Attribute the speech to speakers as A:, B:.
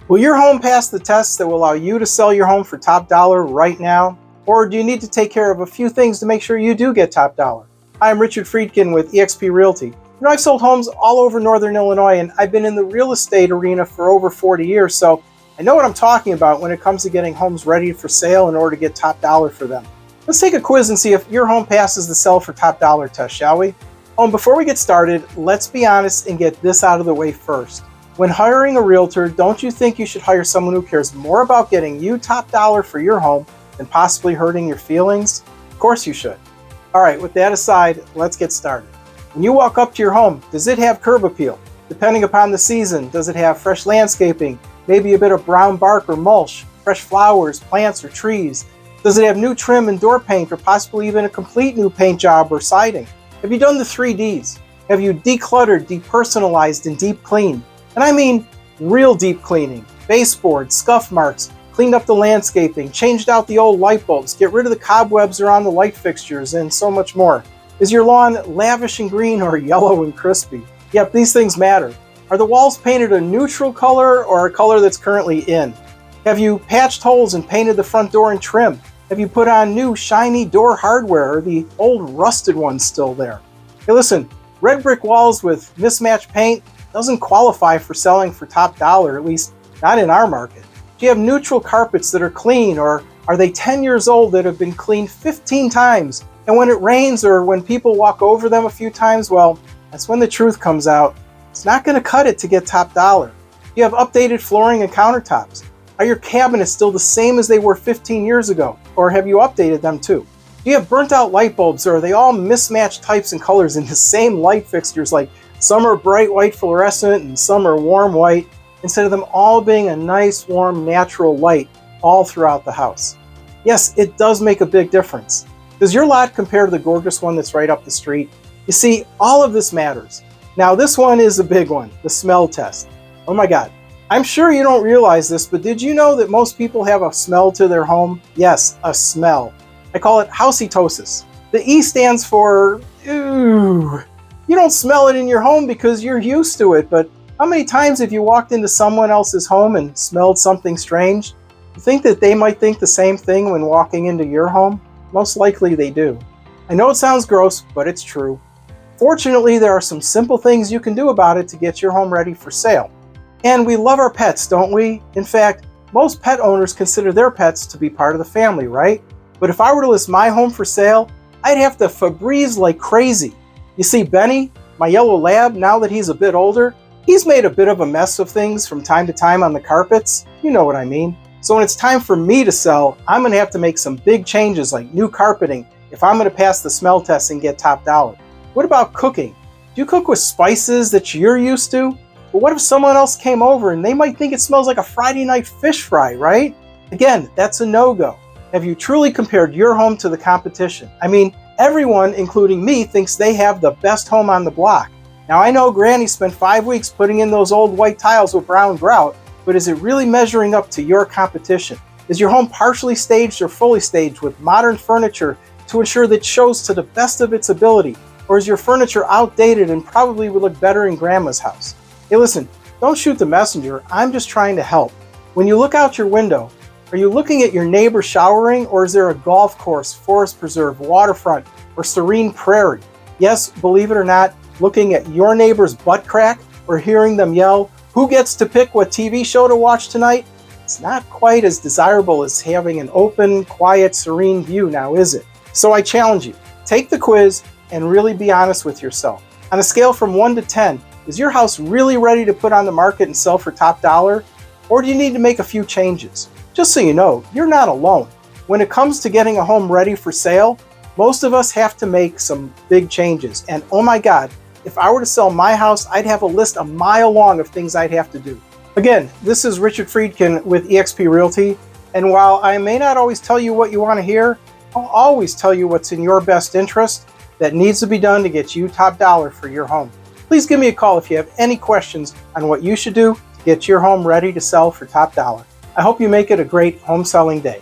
A: Will your home pass the tests that will allow you to sell your home for top dollar right now? Or do you need to take care of a few things to make sure you do get top dollar? Hi, I'm Richard Freedkin with eXp Realty. I've sold homes all over Northern Illinois, and I've been in the real estate arena for over 40 years, so I know what I'm talking about when it comes to getting homes ready for sale in order to get top dollar for them. Let's take a quiz and see if your home passes the sell for top dollar test, shall we? Oh, and before we get started, let's be honest and get this out of the way first. When hiring a realtor, don't you think you should hire someone who cares more about getting you top dollar for your home than possibly hurting your feelings? Of course you should. All right, with that aside, let's get started. When you walk up to your home, does it have curb appeal? Depending upon the season, does it have fresh landscaping, maybe a bit of brown bark or mulch, fresh flowers, plants, or trees? Does it have new trim and door paint, or possibly even a complete new paint job or siding? Have you done the 3 Ds? Have you decluttered, depersonalized, and deep cleaned? And I mean real deep cleaning, baseboards, scuff marks, cleaned up the landscaping, changed out the old light bulbs, get rid of the cobwebs around the light fixtures, and so much more. Is your lawn lavish and green or yellow and crispy? Yep, these things matter. Are the walls painted a neutral color or a color that's currently in? Have you patched holes and painted the front door and trim? Have you put on new shiny door hardware, or the old rusted ones still there? Hey listen, red brick walls with mismatched paint doesn't qualify for selling for top dollar, at least not in our market. Do you have neutral carpets that are clean, or are they 10 years old that have been cleaned 15 times? And when it rains or when people walk over them a few times, well, that's when the truth comes out. It's not going to cut it to get top dollar. You have updated flooring and countertops. Are your cabinets still the same as they were 15 years ago? Or have you updated them too? Do you have burnt out light bulbs, or are they all mismatched types and colors in the same light fixtures, like some are bright white fluorescent and some are warm white, instead of them all being a nice, warm, natural light all throughout the house? Yes, it does make a big difference. Does your lot compare to the gorgeous one that's right up the street? You see, all of this matters. Now, this one is a big one, the smell test. Oh my God. I'm sure you don't realize this, but did you know that most people have a smell to their home? Yes, a smell. I call it housetosis. The E stands for, ooh. You don't smell it in your home because you're used to it, but how many times have you walked into someone else's home and smelled something strange? You think that they might think the same thing when walking into your home? Most likely they do. I know it sounds gross, but it's true. Fortunately, there are some simple things you can do about it to get your home ready for sale. And we love our pets, don't we? In fact, most pet owners consider their pets to be part of the family, right? But if I were to list my home for sale, I'd have to Febreze like crazy. You see, Benny, my yellow lab, now that he's a bit older, he's made a bit of a mess of things from time to time on the carpets. You know what I mean. So when it's time for me to sell, I'm going to have to make some big changes like new carpeting if I'm going to pass the smell test and get top dollar. What about cooking? Do you cook with spices that you're used to? But what if someone else came over and they might think it smells like a Friday night fish fry, right? Again, that's a no-go. Have you truly compared your home to the competition? I mean, everyone, including me, thinks they have the best home on the block. Now, I know Granny spent 5 weeks putting in those old white tiles with brown grout, but is it really measuring up to your competition? Is your home partially staged or fully staged with modern furniture to ensure that it shows to the best of its ability? Or is your furniture outdated and probably would look better in Grandma's house? Hey listen, don't shoot the messenger, I'm just trying to help. When you look out your window, are you looking at your neighbor showering, or is there a golf course, forest preserve, waterfront, or serene prairie? Yes, believe it or not, looking at your neighbor's butt crack or hearing them yell, "Who gets to pick what TV show to watch tonight?" It's not quite as desirable as having an open, quiet, serene view now, is it? So I challenge you, take the quiz and really be honest with yourself. On a scale from 1 to 10, is your house really ready to put on the market and sell for top dollar? Or do you need to make a few changes? Just so you know, you're not alone. When it comes to getting a home ready for sale, most of us have to make some big changes. And oh my God, if I were to sell my house, I'd have a list a mile long of things I'd have to do. Again, this is Richard Freedkin with eXp Realty. And while I may not always tell you what you want to hear, I'll always tell you what's in your best interest that needs to be done to get you top dollar for your home. Please give me a call if you have any questions on what you should do to get your home ready to sell for top dollar. I hope you make it a great home selling day.